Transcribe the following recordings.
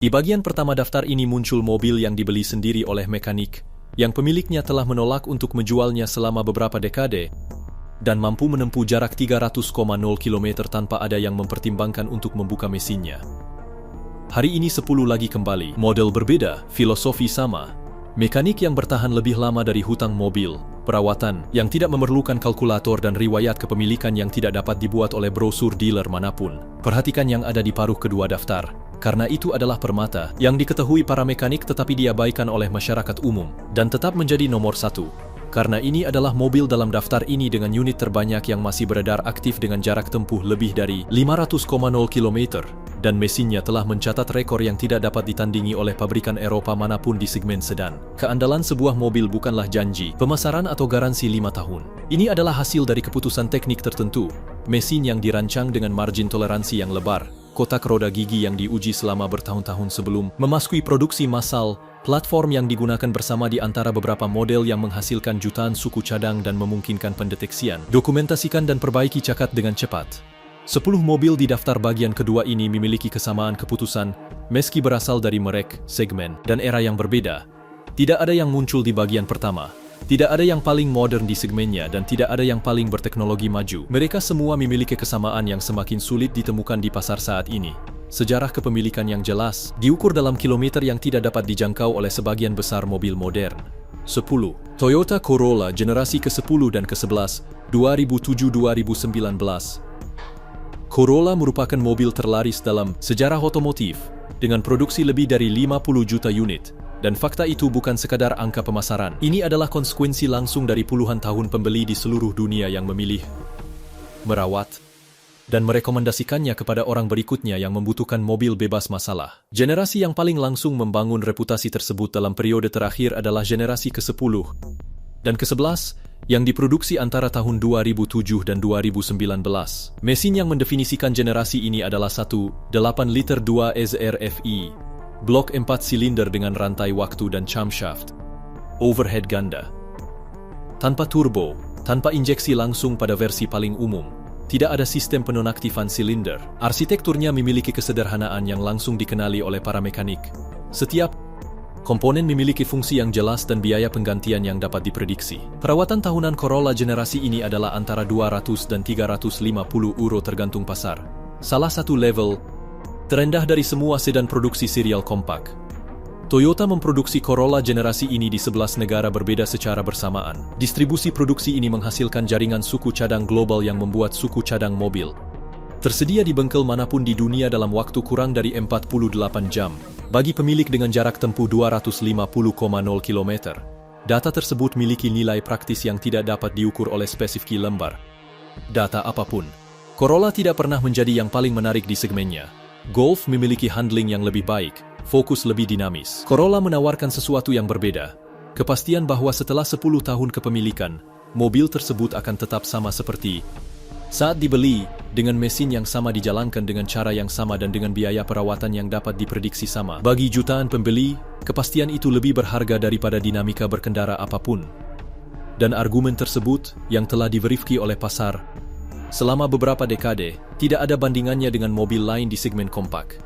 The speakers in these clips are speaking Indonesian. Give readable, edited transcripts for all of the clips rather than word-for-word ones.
Di bagian pertama daftar ini muncul mobil yang dibeli sendiri oleh mekanik, yang pemiliknya telah menolak untuk menjualnya selama beberapa dekade, dan mampu menempuh jarak 300,0 km tanpa ada yang mempertimbangkan untuk membuka mesinnya. Hari ini 10 lagi kembali, model berbeda, filosofi sama. Mekanik yang bertahan lebih lama dari hutang mobil, perawatan yang tidak memerlukan kalkulator dan riwayat kepemilikan yang tidak dapat dibuat oleh brosur dealer manapun. Perhatikan yang ada di paruh kedua daftar, karena itu adalah permata yang diketahui para mekanik tetapi diabaikan oleh masyarakat umum, dan tetap menjadi nomor satu. Karena ini adalah mobil dalam daftar ini dengan unit terbanyak yang masih beredar aktif dengan jarak tempuh lebih dari 500,0 km, dan mesinnya telah mencatat rekor yang tidak dapat ditandingi oleh pabrikan Eropa manapun di segmen sedan. Keandalan sebuah mobil bukanlah janji, pemasaran atau garansi 5 tahun. Ini adalah hasil dari keputusan teknik tertentu, mesin yang dirancang dengan margin toleransi yang lebar, kotak roda gigi yang diuji selama bertahun-tahun sebelum memasuki produksi massal, platform yang digunakan bersama di antara beberapa model yang menghasilkan jutaan suku cadang dan memungkinkan pendeteksian, dokumentasikan dan perbaiki cakat dengan cepat. 10 mobil di daftar bagian kedua ini memiliki kesamaan keputusan, meski berasal dari merek, segmen, dan era yang berbeda. Tidak ada yang muncul di bagian pertama. Tidak ada yang paling modern di segmennya dan tidak ada yang paling berteknologi maju. Mereka semua memiliki kesamaan yang semakin sulit ditemukan di pasar saat ini. Sejarah kepemilikan yang jelas, diukur dalam kilometer yang tidak dapat dijangkau oleh sebagian besar mobil modern. 10. Toyota Corolla generasi ke-10 dan ke-11, 2007-2019. Corolla merupakan mobil terlaris dalam sejarah otomotif, dengan produksi lebih dari 50 juta unit. Dan fakta itu bukan sekadar angka pemasaran. Ini adalah konsekuensi langsung dari puluhan tahun pembeli di seluruh dunia yang memilih, merawat, dan merekomendasikannya kepada orang berikutnya yang membutuhkan mobil bebas masalah. Generasi yang paling langsung membangun reputasi tersebut dalam periode terakhir adalah generasi ke-10 dan ke-11 yang diproduksi antara tahun 2007 dan 2019. Mesin yang mendefinisikan generasi ini adalah 1.8 liter 2 SRFI, blok 4 silinder dengan rantai waktu dan camshaft, overhead ganda, tanpa turbo, tanpa injeksi langsung pada versi paling umum. Tidak ada sistem penonaktifan silinder. Arsitekturnya memiliki kesederhanaan yang langsung dikenali oleh para mekanik. Setiap komponen memiliki fungsi yang jelas dan biaya penggantian yang dapat diprediksi. Perawatan tahunan Corolla generasi ini adalah antara 200 dan 350 euro tergantung pasar. Salah satu level terendah dari semua sedan produksi serial kompak. Toyota memproduksi Corolla generasi ini di 11 negara berbeda secara bersamaan. Distribusi produksi ini menghasilkan jaringan suku cadang global yang membuat suku cadang mobil tersedia di bengkel manapun di dunia dalam waktu kurang dari 48 jam. Bagi pemilik dengan jarak tempuh 250,0 km, data tersebut memiliki nilai praktis yang tidak dapat diukur oleh spesifik lembar data apapun. Corolla tidak pernah menjadi yang paling menarik di segmennya. Golf memiliki handling yang lebih baik, fokus lebih dinamis. Corolla menawarkan sesuatu yang berbeda. Kepastian bahwa setelah 10 tahun kepemilikan, mobil tersebut akan tetap sama seperti saat dibeli, dengan mesin yang sama dijalankan dengan cara yang sama dan dengan biaya perawatan yang dapat diprediksi sama. Bagi jutaan pembeli, kepastian itu lebih berharga daripada dinamika berkendara apapun. Dan argumen tersebut, yang telah diverifikasi oleh pasar selama beberapa dekade, tidak ada bandingannya dengan mobil lain di segmen kompak.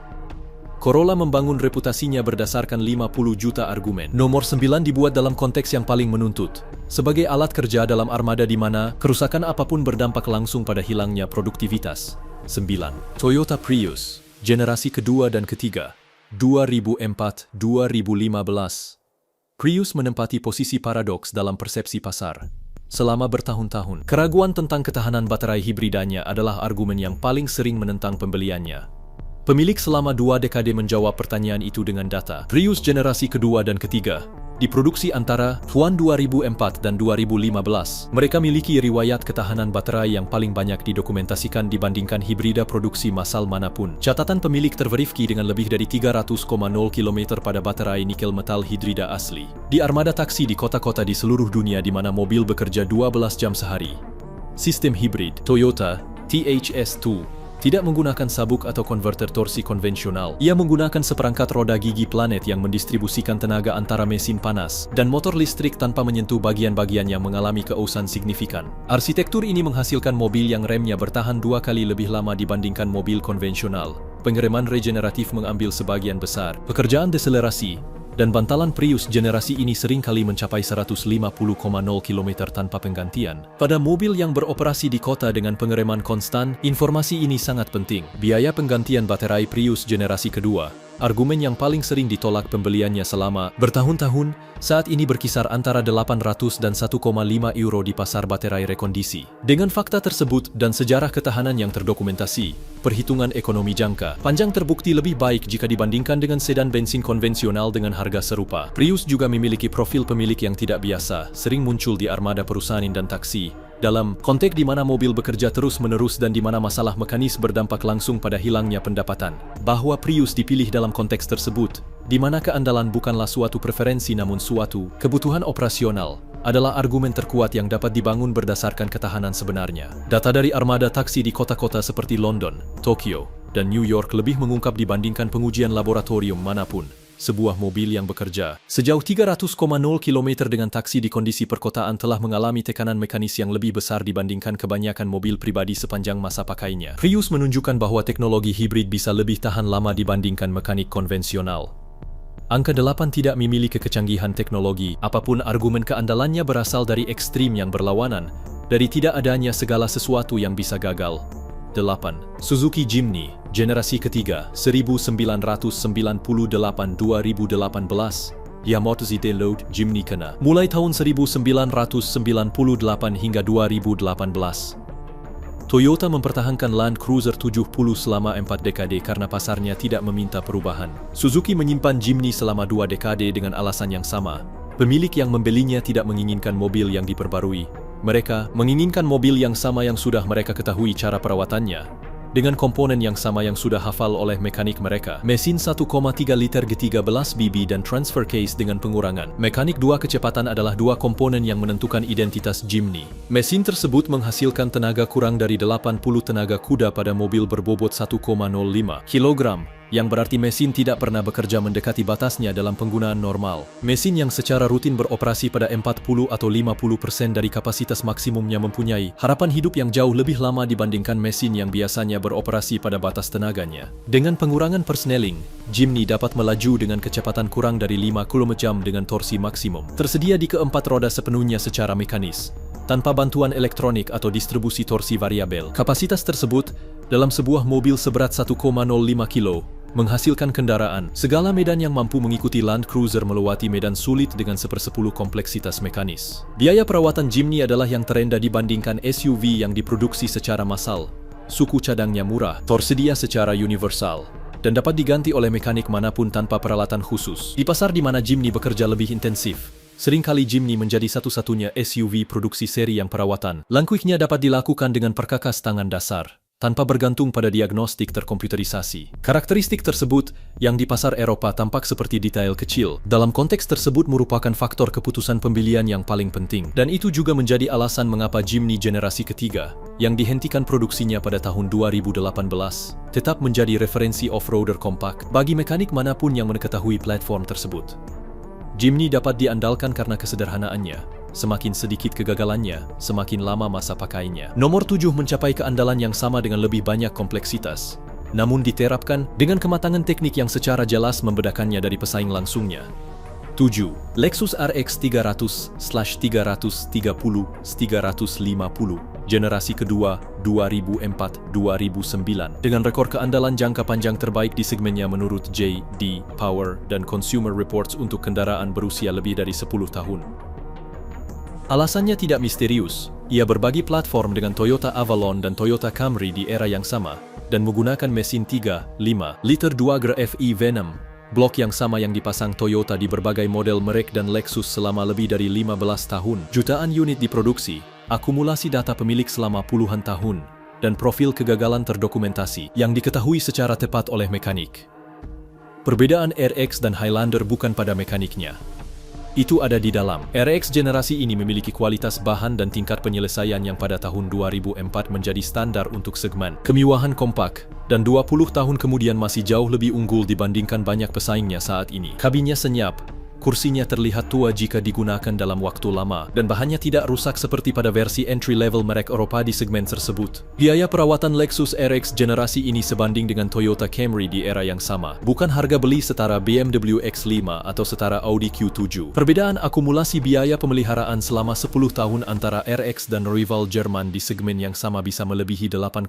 Corolla membangun reputasinya berdasarkan 50 juta argumen. Nomor 9 dibuat dalam konteks yang paling menuntut, sebagai alat kerja dalam armada di mana kerusakan apapun berdampak langsung pada hilangnya produktivitas. 9. Toyota Prius, generasi kedua dan ketiga, 2004-2015. Prius menempati posisi paradoks dalam persepsi pasar. Selama bertahun-tahun, keraguan tentang ketahanan baterai hibridanya adalah argumen yang paling sering menentang pembeliannya. Pemilik selama 2 dekade menjawab pertanyaan itu dengan data. Prius generasi kedua dan ketiga diproduksi antara tahun 2004 dan 2015. Mereka miliki riwayat ketahanan baterai yang paling banyak didokumentasikan dibandingkan hibrida produksi massal manapun. Catatan pemilik terverifikasi dengan lebih dari 300,0 km pada baterai nikel metal hidrida asli. Di armada taksi di kota-kota di seluruh dunia di mana mobil bekerja 12 jam sehari. Sistem hibrid Toyota THS2 tidak menggunakan sabuk atau konverter torsi konvensional. Ia menggunakan seperangkat roda gigi planet yang mendistribusikan tenaga antara mesin panas dan motor listrik tanpa menyentuh bagian-bagian yang mengalami keausan signifikan. Arsitektur ini menghasilkan mobil yang remnya bertahan 2 kali lebih lama dibandingkan mobil konvensional. pengereman regeneratif mengambil sebagian besar. Pekerjaan deselerasi dan bantalan Prius generasi ini sering kali mencapai 150,0 km tanpa penggantian. Pada mobil yang beroperasi di kota dengan pengereman konstan, informasi ini sangat penting. Biaya penggantian baterai Prius generasi kedua, argumen yang paling sering ditolak pembeliannya selama bertahun-tahun, saat ini berkisar antara 800 dan 1,5 euro di pasar baterai rekondisi. Dengan fakta tersebut dan sejarah ketahanan yang terdokumentasi, perhitungan ekonomi jangka panjang terbukti lebih baik jika dibandingkan dengan sedan bensin konvensional dengan harga serupa. Prius juga memiliki profil pemilik yang tidak biasa, sering muncul di armada perusahaan dan taksi, dalam konteks di mana mobil bekerja terus-menerus dan di mana masalah mekanis berdampak langsung pada hilangnya pendapatan. Bahwa Prius dipilih dalam konteks tersebut, di mana keandalan bukanlah suatu preferensi namun suatu kebutuhan operasional, adalah argumen terkuat yang dapat dibangun berdasarkan ketahanan sebenarnya. Data dari armada taksi di kota-kota seperti London, Tokyo, dan New York lebih mengungkap dibandingkan pengujian laboratorium manapun. Sebuah mobil yang bekerja sejauh 300,0 km dengan taksi di kondisi perkotaan telah mengalami tekanan mekanis yang lebih besar dibandingkan kebanyakan mobil pribadi sepanjang masa pakainya. Prius menunjukkan bahwa teknologi hibrid bisa lebih tahan lama dibandingkan mekanik konvensional. Angka 8 tidak memiliki kecanggihan teknologi, apapun argumen keandalannya berasal dari ekstrim yang berlawanan, dari tidak adanya segala sesuatu yang bisa gagal. 8. Suzuki Jimny, generasi ketiga, 1998-2018, Yamato ZT Load Jimny Kena, mulai tahun 1998 hingga 2018. Toyota mempertahankan Land Cruiser 70 selama 4 dekade karena pasarnya tidak meminta perubahan. Suzuki menyimpan Jimny selama 2 dekade dengan alasan yang sama. Pemilik yang membelinya tidak menginginkan mobil yang diperbarui. Mereka menginginkan mobil yang sama yang sudah mereka ketahui cara perawatannya, dengan komponen yang sama yang sudah hafal oleh mekanik mereka. Mesin 1,3 liter G13 BB dan transfer case dengan pengurangan mekanik 2 kecepatan adalah dua komponen yang menentukan identitas Jimny. Mesin tersebut menghasilkan tenaga kurang dari 80 tenaga kuda pada mobil berbobot 1,05 kg, yang berarti mesin tidak pernah bekerja mendekati batasnya dalam penggunaan normal. Mesin yang secara rutin beroperasi pada 40 atau 50% dari kapasitas maksimumnya mempunyai harapan hidup yang jauh lebih lama dibandingkan mesin yang biasanya beroperasi pada batas tenaganya. Dengan pengurangan persneling, Jimny dapat melaju dengan kecepatan kurang dari 5 km dengan torsi maksimum. Tersedia di keempat roda sepenuhnya secara mekanis, tanpa bantuan elektronik atau distribusi torsi variabel. Kapasitas tersebut, dalam sebuah mobil seberat 1,05 kg, menghasilkan kendaraan segala medan yang mampu mengikuti Land Cruiser melewati medan sulit dengan 1/10 kompleksitas mekanis. Biaya perawatan Jimny adalah yang terendah dibandingkan SUV yang diproduksi secara massal. Suku cadangnya murah, tersedia secara universal, dan dapat diganti oleh mekanik manapun tanpa peralatan khusus. Di pasar di mana Jimny bekerja lebih intensif, seringkali Jimny menjadi satu-satunya SUV produksi seri yang perawatan langkungnya dapat dilakukan dengan perkakas tangan dasar, tanpa bergantung pada diagnostik terkomputerisasi. Karakteristik tersebut, yang di pasar Eropa tampak seperti detail kecil, dalam konteks tersebut merupakan faktor keputusan pembelian yang paling penting. Dan itu juga menjadi alasan mengapa Jimny generasi ketiga, yang dihentikan produksinya pada tahun 2018, tetap menjadi referensi off-roader kompak bagi mekanik manapun yang mengetahui platform tersebut. Jimny dapat diandalkan karena kesederhanaannya. Semakin sedikit kegagalannya, semakin lama masa pakainya. Nomor 7 mencapai keandalan yang sama dengan lebih banyak kompleksitas, namun diterapkan dengan kematangan teknik yang secara jelas membedakannya dari pesaing langsungnya. 7. Lexus RX 300/330/350, generasi kedua, 2004-2009, dengan rekor keandalan jangka panjang terbaik di segmennya menurut J.D. Power dan Consumer Reports untuk kendaraan berusia lebih dari 10 tahun. Alasannya tidak misterius, ia berbagi platform dengan Toyota Avalon dan Toyota Camry di era yang sama, dan menggunakan mesin 3,5 liter 2 GFI V6, blok yang sama yang dipasang Toyota di berbagai model merek dan Lexus selama lebih dari 15 tahun. Jutaan unit diproduksi, akumulasi data pemilik selama puluhan tahun, dan profil kegagalan terdokumentasi yang diketahui secara tepat oleh mekanik. Perbedaan RX dan Highlander bukan pada mekaniknya. Itu ada di dalam. RX generasi ini memiliki kualitas bahan dan tingkat penyelesaian yang pada tahun 2004 menjadi standar untuk segmen kemewahan kompak, dan 20 tahun kemudian masih jauh lebih unggul dibandingkan banyak pesaingnya saat ini. Kabinnya senyap, kursinya terlihat tua jika digunakan dalam waktu lama, dan bahannya tidak rusak seperti pada versi entry-level merek Eropa di segmen tersebut. Biaya perawatan Lexus RX generasi ini sebanding dengan Toyota Camry di era yang sama. Bukan harga beli setara BMW X5 atau setara Audi Q7. Perbedaan akumulasi biaya pemeliharaan selama 10 tahun antara RX dan rival Jerman di segmen yang sama bisa melebihi 8,0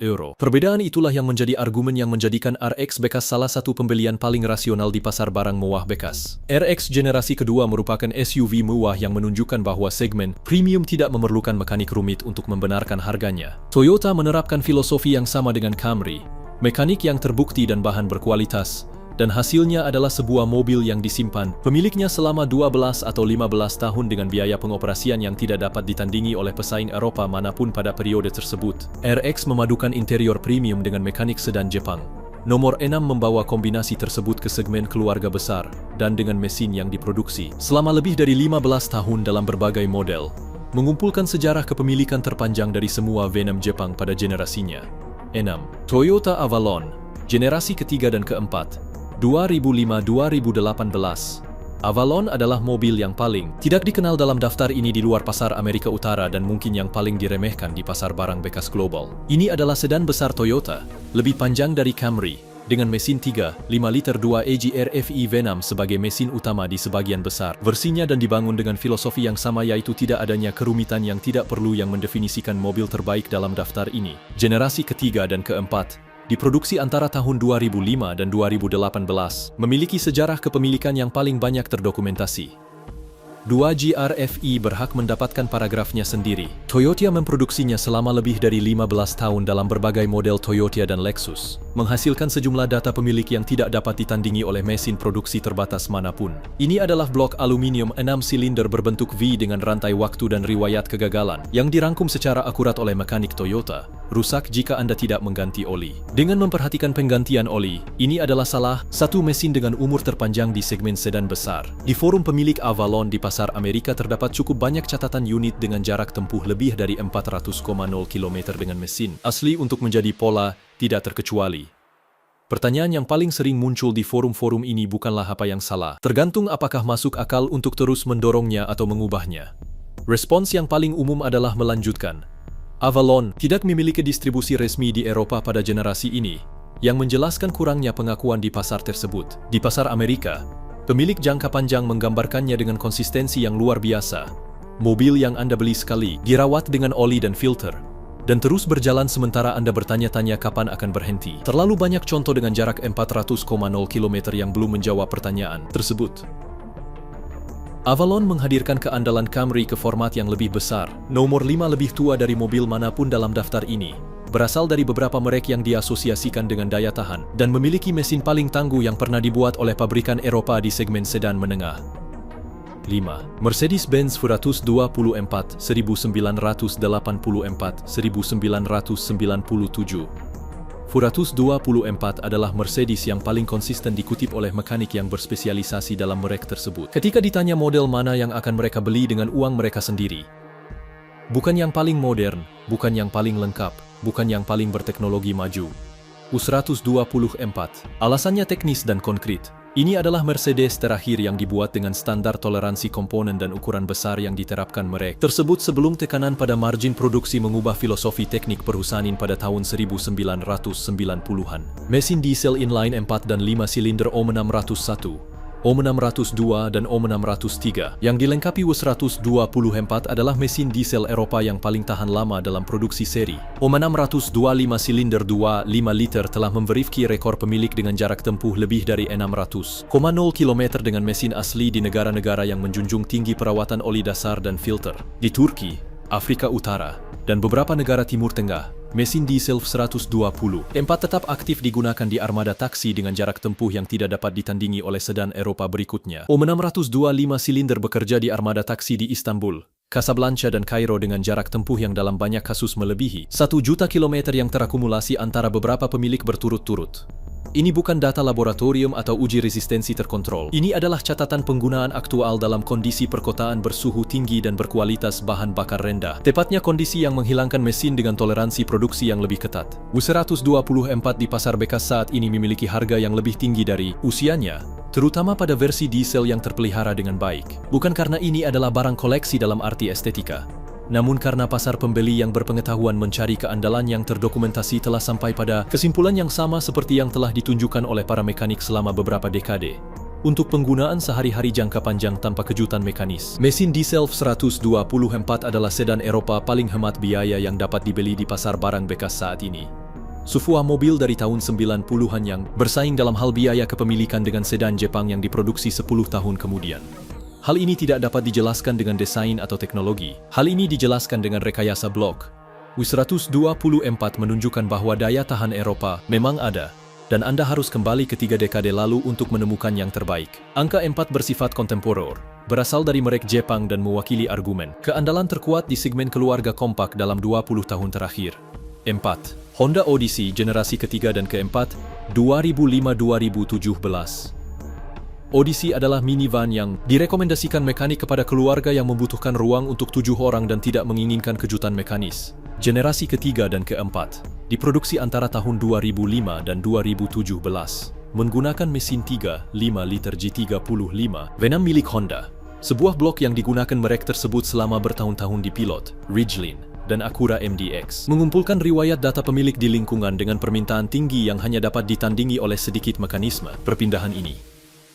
euro. Perbedaan itulah yang menjadi argumen yang menjadikan RX bekas salah satu pembelian paling rasional di pasar barang mewah bekas. RX generasi kedua merupakan SUV mewah yang menunjukkan bahwa segmen premium tidak memerlukan mekanik rumit untuk membenarkan harganya. Toyota menerapkan filosofi yang sama dengan Camry, mekanik yang terbukti dan bahan berkualitas, dan hasilnya adalah sebuah mobil yang disimpan pemiliknya selama 12 atau 15 tahun dengan biaya pengoperasian yang tidak dapat ditandingi oleh pesaing Eropa manapun pada periode tersebut. RX memadukan interior premium dengan mekanik sedan Jepang. Nomor 6 membawa kombinasi tersebut ke segmen keluarga besar dan dengan mesin yang diproduksi selama lebih dari 15 tahun dalam berbagai model, mengumpulkan sejarah kepemilikan terpanjang dari semua V6 Jepang pada generasinya. 6. Toyota Avalon, generasi ketiga dan keempat, 2005-2018. Avalon adalah mobil yang paling tidak dikenal dalam daftar ini di luar pasar Amerika Utara dan mungkin yang paling diremehkan di pasar barang bekas global. Ini adalah sedan besar Toyota, lebih panjang dari Camry, dengan mesin 3,5 liter 2 AG RFI V6 sebagai mesin utama di sebagian besar versinya dan dibangun dengan filosofi yang sama, yaitu tidak adanya kerumitan yang tidak perlu yang mendefinisikan mobil terbaik dalam daftar ini. Generasi ketiga dan keempat, diproduksi antara tahun 2005 dan 2018, memiliki sejarah kepemilikan yang paling banyak terdokumentasi. 2G RFI berhak mendapatkan paragrafnya sendiri. Toyota memproduksinya selama lebih dari 15 tahun dalam berbagai model Toyota dan Lexus, menghasilkan sejumlah data pemilik yang tidak dapat ditandingi oleh mesin produksi terbatas manapun. Ini adalah blok aluminium 6 silinder berbentuk V dengan rantai waktu dan riwayat kegagalan, yang dirangkum secara akurat oleh mekanik Toyota. Rusak jika Anda tidak mengganti oli. Dengan memperhatikan penggantian oli, ini adalah salah satu mesin dengan umur terpanjang di segmen sedan besar. Di forum pemilik Avalon di pasar Amerika terdapat cukup banyak catatan unit dengan jarak tempuh lebih dari 400,0 km dengan mesin asli untuk menjadi pola tidak terkecuali. Pertanyaan yang paling sering muncul di forum-forum ini bukanlah apa yang salah, tergantung apakah masuk akal untuk terus mendorongnya atau mengubahnya. Respons yang paling umum adalah melanjutkan. Avalon tidak memiliki distribusi resmi di Eropa pada generasi ini, yang menjelaskan kurangnya pengakuan di pasar tersebut. Di pasar Amerika, pemilik jangka panjang menggambarkannya dengan konsistensi yang luar biasa. Mobil yang Anda beli sekali, dirawat dengan oli dan filter, dan terus berjalan sementara Anda bertanya-tanya kapan akan berhenti. Terlalu banyak contoh dengan jarak 400,0 km yang belum menjawab pertanyaan tersebut. Avalon menghadirkan keandalan Camry ke format yang lebih besar. Nomor 5 lebih tua dari mobil manapun dalam daftar ini, berasal dari beberapa merek yang diasosiasikan dengan daya tahan, dan memiliki mesin paling tangguh yang pernah dibuat oleh pabrikan Eropa di segmen sedan menengah. 5. Mercedes-Benz 424 1984 1997. 424 adalah Mercedes yang paling konsisten dikutip oleh mekanik yang berspesialisasi dalam merek tersebut. Ketika ditanya model mana yang akan mereka beli dengan uang mereka sendiri, bukan yang paling modern, bukan yang paling lengkap, bukan yang paling berteknologi maju. 124. Alasannya teknis dan konkret. Ini adalah Mercedes terakhir yang dibuat dengan standar toleransi komponen dan ukuran besar yang diterapkan merek tersebut sebelum tekanan pada margin produksi mengubah filosofi teknik perusahaan pada tahun 1990-an. Mesin diesel inline 4 dan 5 silinder O601, O602 dan O603 yang dilengkapi W124 adalah mesin diesel Eropa yang paling tahan lama dalam produksi seri. O625 silinder 2,5 liter telah memverifiki rekor pemilik dengan jarak tempuh lebih dari 600,0 km dengan mesin asli di negara-negara yang menjunjung tinggi perawatan oli dasar dan filter. Di Turki, Afrika Utara, dan beberapa negara Timur Tengah, mesin diesel 124 tetap aktif digunakan di armada taksi dengan jarak tempuh yang tidak dapat ditandingi oleh sedan Eropa berikutnya. O625 silinder bekerja di armada taksi di Istanbul, Casablanca dan Kairo dengan jarak tempuh yang dalam banyak kasus melebihi 1 juta kilometer yang terakumulasi antara beberapa pemilik berturut-turut. Ini bukan data laboratorium atau uji resistensi terkontrol. Ini adalah catatan penggunaan aktual dalam kondisi perkotaan bersuhu tinggi dan berkualitas bahan bakar rendah. Tepatnya kondisi yang menghilangkan mesin dengan toleransi produksi yang lebih ketat. W124 di pasar bekas saat ini memiliki harga yang lebih tinggi dari usianya, terutama pada versi diesel yang terpelihara dengan baik. Bukan karena ini adalah barang koleksi dalam arti estetika, namun karena pasar pembeli yang berpengetahuan mencari keandalan yang terdokumentasi telah sampai pada kesimpulan yang sama seperti yang telah ditunjukkan oleh para mekanik selama beberapa dekade. Untuk penggunaan sehari-hari jangka panjang tanpa kejutan mekanis, mesin diesel 124 adalah sedan Eropa paling hemat biaya yang dapat dibeli di pasar barang bekas saat ini. Sebuah mobil dari tahun 90-an yang bersaing dalam hal biaya kepemilikan dengan sedan Jepang yang diproduksi 10 tahun kemudian. Hal ini tidak dapat dijelaskan dengan desain atau teknologi. Hal ini dijelaskan dengan rekayasa blok. W124 menunjukkan bahwa daya tahan Eropa memang ada, dan Anda harus kembali ke 3 dekade lalu untuk menemukan yang terbaik. Angka 4 bersifat kontemporer, berasal dari merek Jepang dan mewakili argumen keandalan terkuat di segmen keluarga kompak dalam 20 tahun terakhir. 4. Honda Odyssey generasi ketiga dan keempat, 2005-2017. Odyssey adalah minivan yang direkomendasikan mekanik kepada keluarga yang membutuhkan ruang untuk 7 orang dan tidak menginginkan kejutan mekanis. Generasi ketiga dan keempat, diproduksi antara tahun 2005 dan 2017, menggunakan mesin 3.5 liter G35 V6 milik Honda. Sebuah blok yang digunakan merek tersebut selama bertahun-tahun di Pilot, Ridgeline, dan Acura MDX, mengumpulkan riwayat data pemilik di lingkungan dengan permintaan tinggi yang hanya dapat ditandingi oleh sedikit mekanisme perpindahan ini.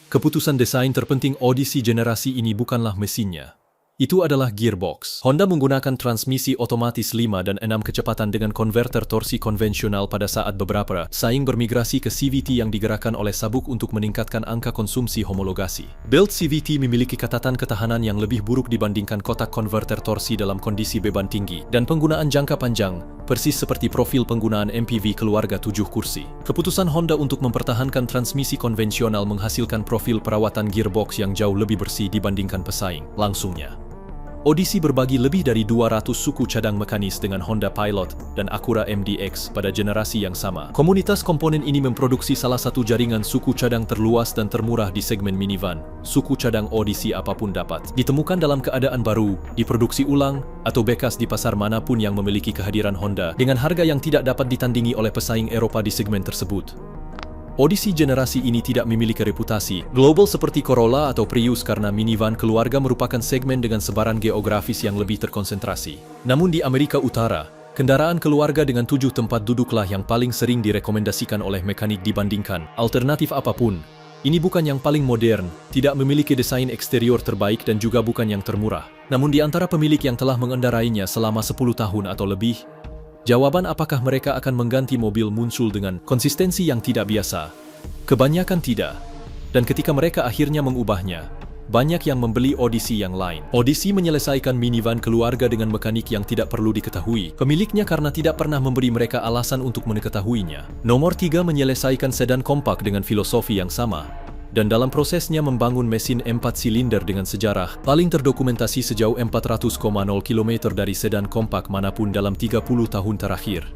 Keputusan desain terpenting Odyssey generasi ini bukanlah mesinnya. Itu adalah gearbox. Honda menggunakan transmisi otomatis 5 dan 6 kecepatan dengan konverter torsi konvensional pada saat beberapa saing bermigrasi ke CVT yang digerakkan oleh sabuk untuk meningkatkan angka konsumsi homologasi. Build CVT memiliki catatan ketahanan yang lebih buruk dibandingkan kotak konverter torsi dalam kondisi beban tinggi dan penggunaan jangka panjang, persis seperti profil penggunaan MPV keluarga 7 kursi. Keputusan Honda untuk mempertahankan transmisi konvensional menghasilkan profil perawatan gearbox yang jauh lebih bersih dibandingkan pesaing langsungnya. Odyssey berbagi lebih dari 200 suku cadang mekanis dengan Honda Pilot dan Acura MDX pada generasi yang sama. Komunitas komponen ini memproduksi salah satu jaringan suku cadang terluas dan termurah di segmen minivan. Suku cadang Odyssey apapun dapat ditemukan dalam keadaan baru, diproduksi ulang, atau bekas di pasar manapun yang memiliki kehadiran Honda dengan harga yang tidak dapat ditandingi oleh pesaing Eropa di segmen tersebut. Odyssey generasi ini tidak memiliki reputasi global seperti Corolla atau Prius karena minivan keluarga merupakan segmen dengan sebaran geografis yang lebih terkonsentrasi. Namun di Amerika Utara, kendaraan keluarga dengan 7 tempat duduklah yang paling sering direkomendasikan oleh mekanik dibandingkan alternatif apapun. Ini bukan yang paling modern, tidak memiliki desain eksterior terbaik dan juga bukan yang termurah. Namun di antara pemilik yang telah mengendarainya selama 10 tahun atau lebih, jawaban apakah mereka akan mengganti mobil muncul dengan konsistensi yang tidak biasa. Kebanyakan tidak. Dan ketika mereka akhirnya mengubahnya, banyak yang membeli Odyssey yang lain. Odyssey menyelesaikan minivan keluarga dengan mekanik yang tidak perlu diketahui pemiliknya karena tidak pernah memberi mereka alasan untuk mengetahuinya. Nomor 3 menyelesaikan sedan kompak dengan filosofi yang sama, dan dalam prosesnya membangun mesin 4 silinder dengan sejarah paling terdokumentasi sejauh 400,0 km dari sedan kompak manapun dalam 30 tahun terakhir.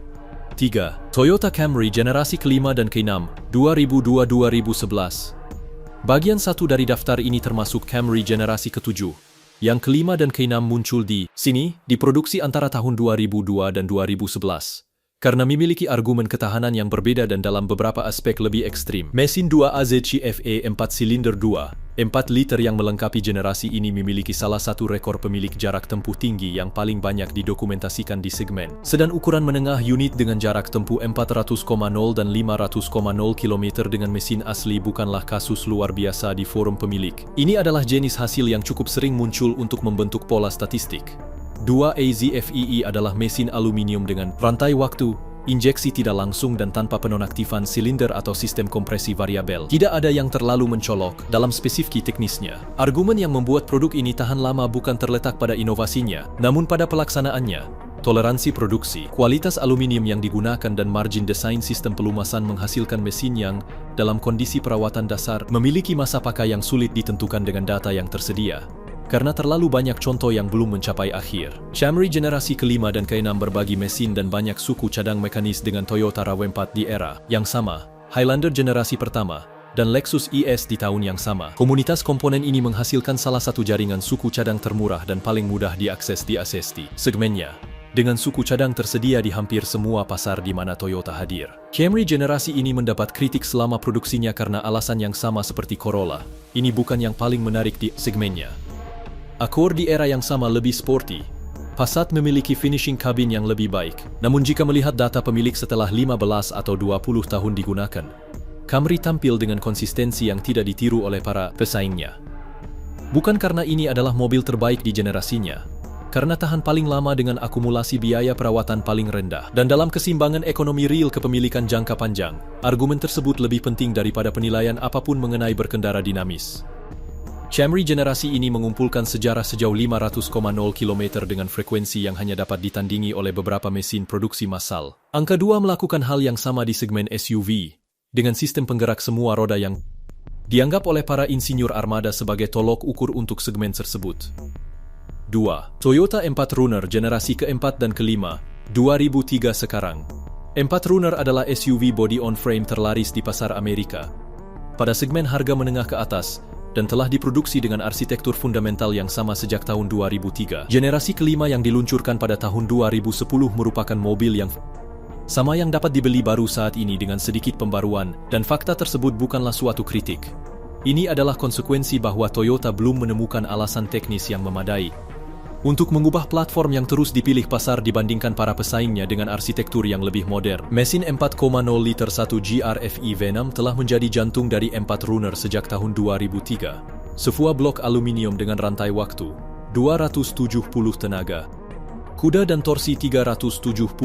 3. Toyota Camry generasi ke-5 dan ke-6, 2002-2011. Bagian satu dari daftar ini termasuk Camry generasi ke-7. Yang ke-5 dan ke-6 muncul di sini, diproduksi antara tahun 2002 dan 2011. Karena memiliki argumen ketahanan yang berbeda dan dalam beberapa aspek lebih ekstrim. Mesin 2 AZCFE 4 silinder 2, 4 liter yang melengkapi generasi ini memiliki salah satu rekor pemilik jarak tempuh tinggi yang paling banyak didokumentasikan di segmen sedan ukuran menengah unit dengan jarak tempuh 400,0 dan 500,0 km dengan mesin asli bukanlah kasus luar biasa di forum pemilik. Ini adalah jenis hasil yang cukup sering muncul untuk membentuk pola statistik. 2 AZFEE adalah mesin aluminium dengan rantai waktu, injeksi tidak langsung dan tanpa penonaktifan silinder atau sistem kompresi variabel. Tidak ada yang terlalu mencolok dalam spesifik teknisnya. Argumen yang membuat produk ini tahan lama bukan terletak pada inovasinya, namun pada pelaksanaannya. Toleransi produksi, kualitas aluminium yang digunakan dan margin desain sistem pelumasan menghasilkan mesin yang, dalam kondisi perawatan dasar, memiliki masa pakai yang sulit ditentukan dengan data yang tersedia. Karena terlalu banyak contoh yang belum mencapai akhir. Camry generasi ke-5 dan ke-6 berbagi mesin dan banyak suku cadang mekanis dengan Toyota RAV4 di era yang sama. Highlander generasi pertama, dan Lexus IS di tahun yang sama. Komunitas komponen ini menghasilkan salah satu jaringan suku cadang termurah dan paling mudah diakses di segmennya, dengan suku cadang tersedia di hampir semua pasar di mana Toyota hadir. Camry generasi ini mendapat kritik selama produksinya karena alasan yang sama seperti Corolla. Ini bukan yang paling menarik di segmennya. Accord di era yang sama lebih sporty. Passat memiliki finishing kabin yang lebih baik. Namun jika melihat data pemilik setelah 15 atau 20 tahun digunakan, Camry tampil dengan konsistensi yang tidak ditiru oleh para pesaingnya. Bukan karena ini adalah mobil terbaik di generasinya, karena tahan paling lama dengan akumulasi biaya perawatan paling rendah. Dan dalam keseimbangan ekonomi real kepemilikan jangka panjang, argumen tersebut lebih penting daripada penilaian apapun mengenai berkendara dinamis. Camry generasi ini mengumpulkan sejarah sejauh 500,0 km dengan frekuensi yang hanya dapat ditandingi oleh beberapa mesin produksi massal. Angka 2 melakukan hal yang sama di segmen SUV, dengan sistem penggerak semua roda yang dianggap oleh para insinyur armada sebagai tolok ukur untuk segmen tersebut. 2. Toyota 4Runner generasi keempat dan kelima, 2003 sekarang. 4Runner adalah SUV body-on-frame terlaris di pasar Amerika pada segmen harga menengah ke atas, dan telah diproduksi dengan arsitektur fundamental yang sama sejak tahun 2003. Generasi kelima yang diluncurkan pada tahun 2010 merupakan mobil yang sama yang dapat dibeli baru saat ini dengan sedikit pembaruan, dan fakta tersebut bukanlah suatu kritik. Ini adalah konsekuensi bahwa Toyota belum menemukan alasan teknis yang memadai untuk mengubah platform yang terus dipilih pasar dibandingkan para pesaingnya dengan arsitektur yang lebih modern. Mesin 4,0 liter 1 GRFE V6 telah menjadi jantung dari 4Runner sejak tahun 2003. Sebuah blok aluminium dengan rantai waktu, 270 tenaga kuda dan torsi 377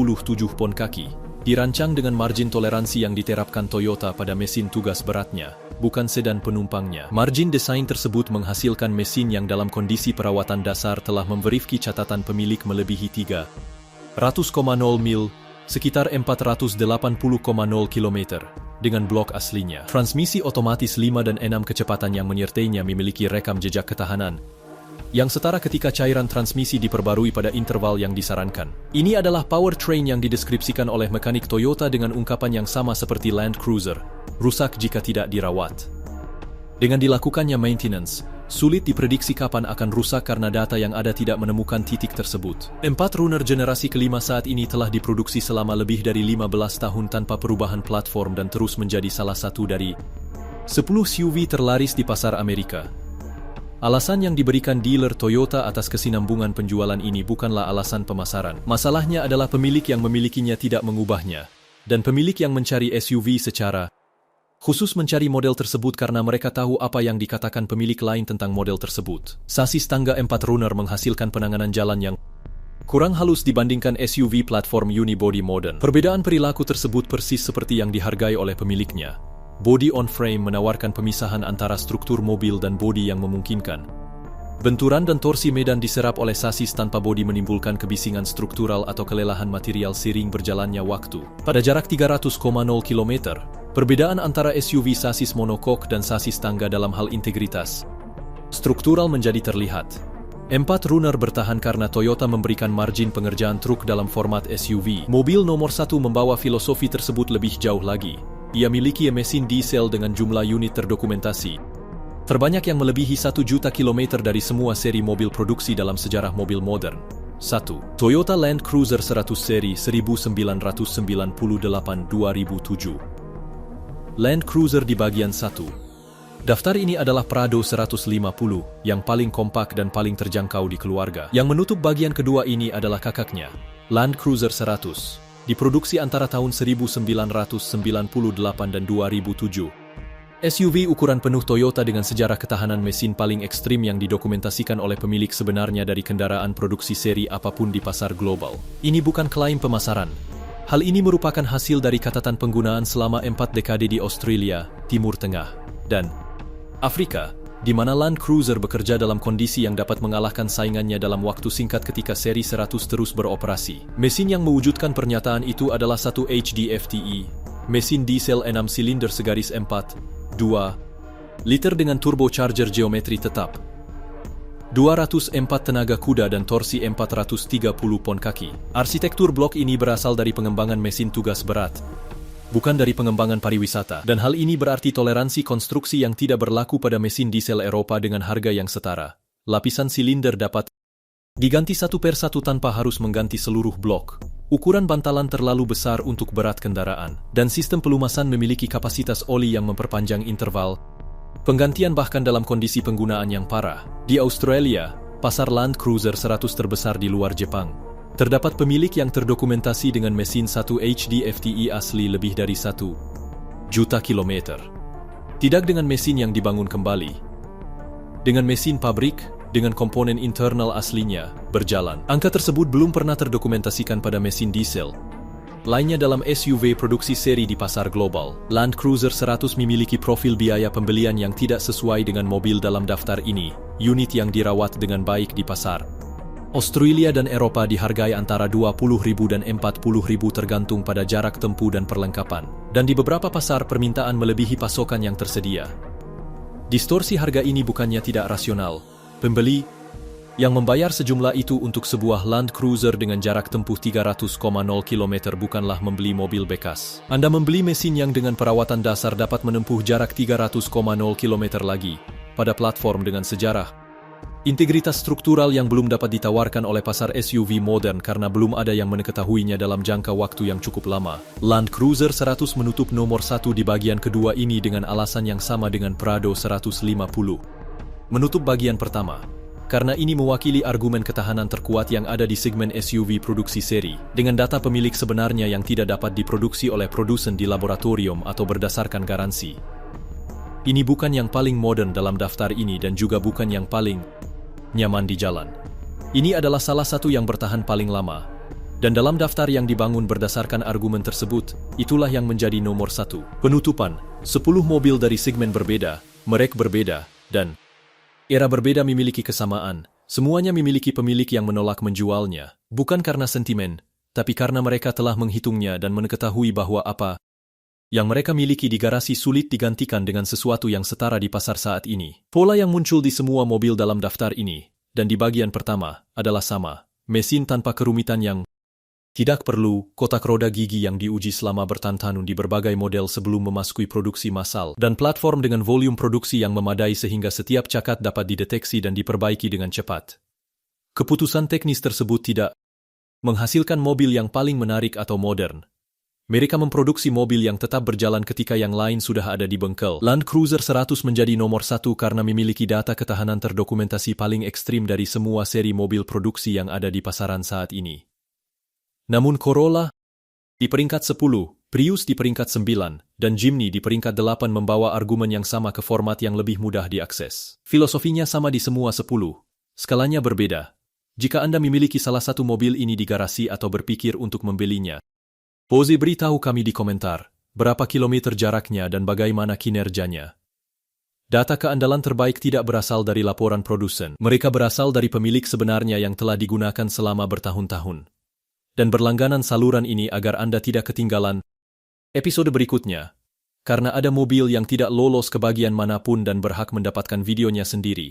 pon kaki, dirancang dengan margin toleransi yang diterapkan Toyota pada mesin tugas beratnya, bukan sedan penumpangnya. Margin desain tersebut menghasilkan mesin yang dalam kondisi perawatan dasar telah memverifiki catatan pemilik melebihi 300,0 mil, sekitar 480,0 km, dengan blok aslinya. Transmisi otomatis 5 dan 6 kecepatan yang menyertainya memiliki rekam jejak ketahanan yang setara ketika cairan transmisi diperbarui pada interval yang disarankan. Ini adalah powertrain yang dideskripsikan oleh mekanik Toyota dengan ungkapan yang sama seperti Land Cruiser, rusak jika tidak dirawat. Dengan dilakukannya maintenance, sulit diprediksi kapan akan rusak karena data yang ada tidak menemukan titik tersebut. 4Runner generasi kelima saat ini telah diproduksi selama lebih dari 15 tahun tanpa perubahan platform dan terus menjadi salah satu dari 10 SUV terlaris di pasar Amerika. Alasan yang diberikan dealer Toyota atas kesinambungan penjualan ini bukanlah alasan pemasaran. Masalahnya adalah pemilik yang memilikinya tidak mengubahnya, dan pemilik yang mencari SUV secara khusus mencari model tersebut karena mereka tahu apa yang dikatakan pemilik lain tentang model tersebut. Sasis tangga 4Runner menghasilkan penanganan jalan yang kurang halus dibandingkan SUV platform unibody modern. Perbedaan perilaku tersebut persis seperti yang dihargai oleh pemiliknya. Body on frame menawarkan pemisahan antara struktur mobil dan bodi yang memungkinkan. Benturan dan torsi medan diserap oleh sasis tanpa bodi menimbulkan kebisingan struktural atau kelelahan material seiring berjalannya waktu. Pada jarak 300,0 km, perbedaan antara SUV sasis monocoque dan sasis tangga dalam hal integritas struktural menjadi terlihat. 4Runner bertahan karena Toyota memberikan margin pengerjaan truk dalam format SUV. Mobil nomor 1 membawa filosofi tersebut lebih jauh lagi. Ia miliki mesin diesel dengan jumlah unit terdokumentasi terbanyak yang melebihi 1 juta kilometer dari semua seri mobil produksi dalam sejarah mobil modern. 1. Toyota Land Cruiser 100 seri 1998-2007. Land Cruiser di bagian 1. Daftar ini adalah Prado 150, yang paling kompak dan paling terjangkau di keluarga. Yang menutup bagian kedua ini adalah kakaknya, Land Cruiser 100. Diproduksi antara tahun 1998 dan 2007. SUV ukuran penuh Toyota dengan sejarah ketahanan mesin paling ekstrim yang didokumentasikan oleh pemilik sebenarnya dari kendaraan produksi seri apapun di pasar global. Ini bukan klaim pemasaran. Hal ini merupakan hasil dari catatan penggunaan selama 4 dekade di Australia, Timur Tengah, dan Afrika, di mana Land Cruiser bekerja dalam kondisi yang dapat mengalahkan saingannya dalam waktu singkat ketika seri 100 terus beroperasi. Mesin yang mewujudkan pernyataan itu adalah 1 HDFTE, mesin diesel 6 silinder segaris 4.2 liter dengan turbocharger geometri tetap, 204 tenaga kuda dan torsi 430 pon kaki. Arsitektur blok ini berasal dari pengembangan mesin tugas berat bukan dari pengembangan pariwisata. Dan hal ini berarti toleransi konstruksi yang tidak berlaku pada mesin diesel Eropa dengan harga yang setara. Lapisan silinder dapat diganti satu per satu tanpa harus mengganti seluruh blok. Ukuran bantalan terlalu besar untuk berat kendaraan. Dan sistem pelumasan memiliki kapasitas oli yang memperpanjang interval penggantian bahkan dalam kondisi penggunaan yang parah. Di Australia, pasar Land Cruiser 100 terbesar di luar Jepang. Terdapat pemilik yang terdokumentasi dengan mesin 1 HDFTE asli lebih dari 1 juta kilometer. Tidak dengan mesin yang dibangun kembali. Dengan mesin pabrik, dengan komponen internal aslinya, berjalan. Angka tersebut belum pernah terdokumentasikan pada mesin diesel lainnya dalam SUV produksi seri di pasar global. Land Cruiser 100 memiliki profil biaya pembelian yang tidak sesuai dengan mobil dalam daftar ini, unit yang dirawat dengan baik di pasar Australia dan Eropa dihargai antara 20.000 dan 40.000 tergantung pada jarak tempuh dan perlengkapan. Dan di beberapa pasar permintaan melebihi pasokan yang tersedia. Distorsi harga ini bukannya tidak rasional. Pembeli yang membayar sejumlah itu untuk sebuah Land Cruiser dengan jarak tempuh 300,0 km bukanlah membeli mobil bekas. Anda membeli mesin yang dengan perawatan dasar dapat menempuh jarak 300,0 km lagi, pada platform dengan sejarah. Integritas struktural yang belum dapat ditawarkan oleh pasar SUV modern karena belum ada yang mengetahuinya dalam jangka waktu yang cukup lama. Land Cruiser 100 menutup nomor 1 di bagian kedua ini dengan alasan yang sama dengan Prado 150. Menutup bagian pertama karena ini mewakili argumen ketahanan terkuat yang ada di segmen SUV produksi seri, dengan data pemilik sebenarnya yang tidak dapat diproduksi oleh produsen di laboratorium atau berdasarkan garansi. Ini bukan yang paling modern dalam daftar ini dan juga bukan yang paling nyaman di jalan. Ini adalah salah satu yang bertahan paling lama. Dan dalam daftar yang dibangun berdasarkan argumen tersebut, itulah yang menjadi nomor 1. Penutupan, 10 mobil dari segmen berbeda, merek berbeda, dan era berbeda memiliki kesamaan. Semuanya memiliki pemilik yang menolak menjualnya, bukan karena sentimen, tapi karena mereka telah menghitungnya dan mengetahui bahwa apa yang mereka miliki di garasi sulit digantikan dengan sesuatu yang setara di pasar saat ini. Pola yang muncul di semua mobil dalam daftar ini, dan di bagian pertama, adalah sama. Mesin tanpa kerumitan yang tidak perlu, kotak roda gigi yang diuji selama bertahun-tahun di berbagai model sebelum memasuki produksi massal, dan platform dengan volume produksi yang memadai sehingga setiap cacat dapat dideteksi dan diperbaiki dengan cepat. Keputusan teknis tersebut tidak menghasilkan mobil yang paling menarik atau modern. Mereka memproduksi mobil yang tetap berjalan ketika yang lain sudah ada di bengkel. Land Cruiser 100 menjadi nomor 1 karena memiliki data ketahanan terdokumentasi paling ekstrim dari semua seri mobil produksi yang ada di pasaran saat ini. Namun Corolla di peringkat 10, Prius di peringkat 9, dan Jimny di peringkat 8 membawa argumen yang sama ke format yang lebih mudah diakses. Filosofinya sama di semua 10. Skalanya berbeda. Jika Anda memiliki salah satu mobil ini di garasi atau berpikir untuk membelinya, Pose beritahu kami di komentar, berapa kilometer jaraknya dan bagaimana kinerjanya. Data keandalan terbaik tidak berasal dari laporan produsen. Mereka berasal dari pemilik sebenarnya yang telah digunakan selama bertahun-tahun. Dan berlangganan saluran ini agar Anda tidak ketinggalan episode berikutnya. Karena ada mobil yang tidak lolos ke bagian manapun dan berhak mendapatkan videonya sendiri.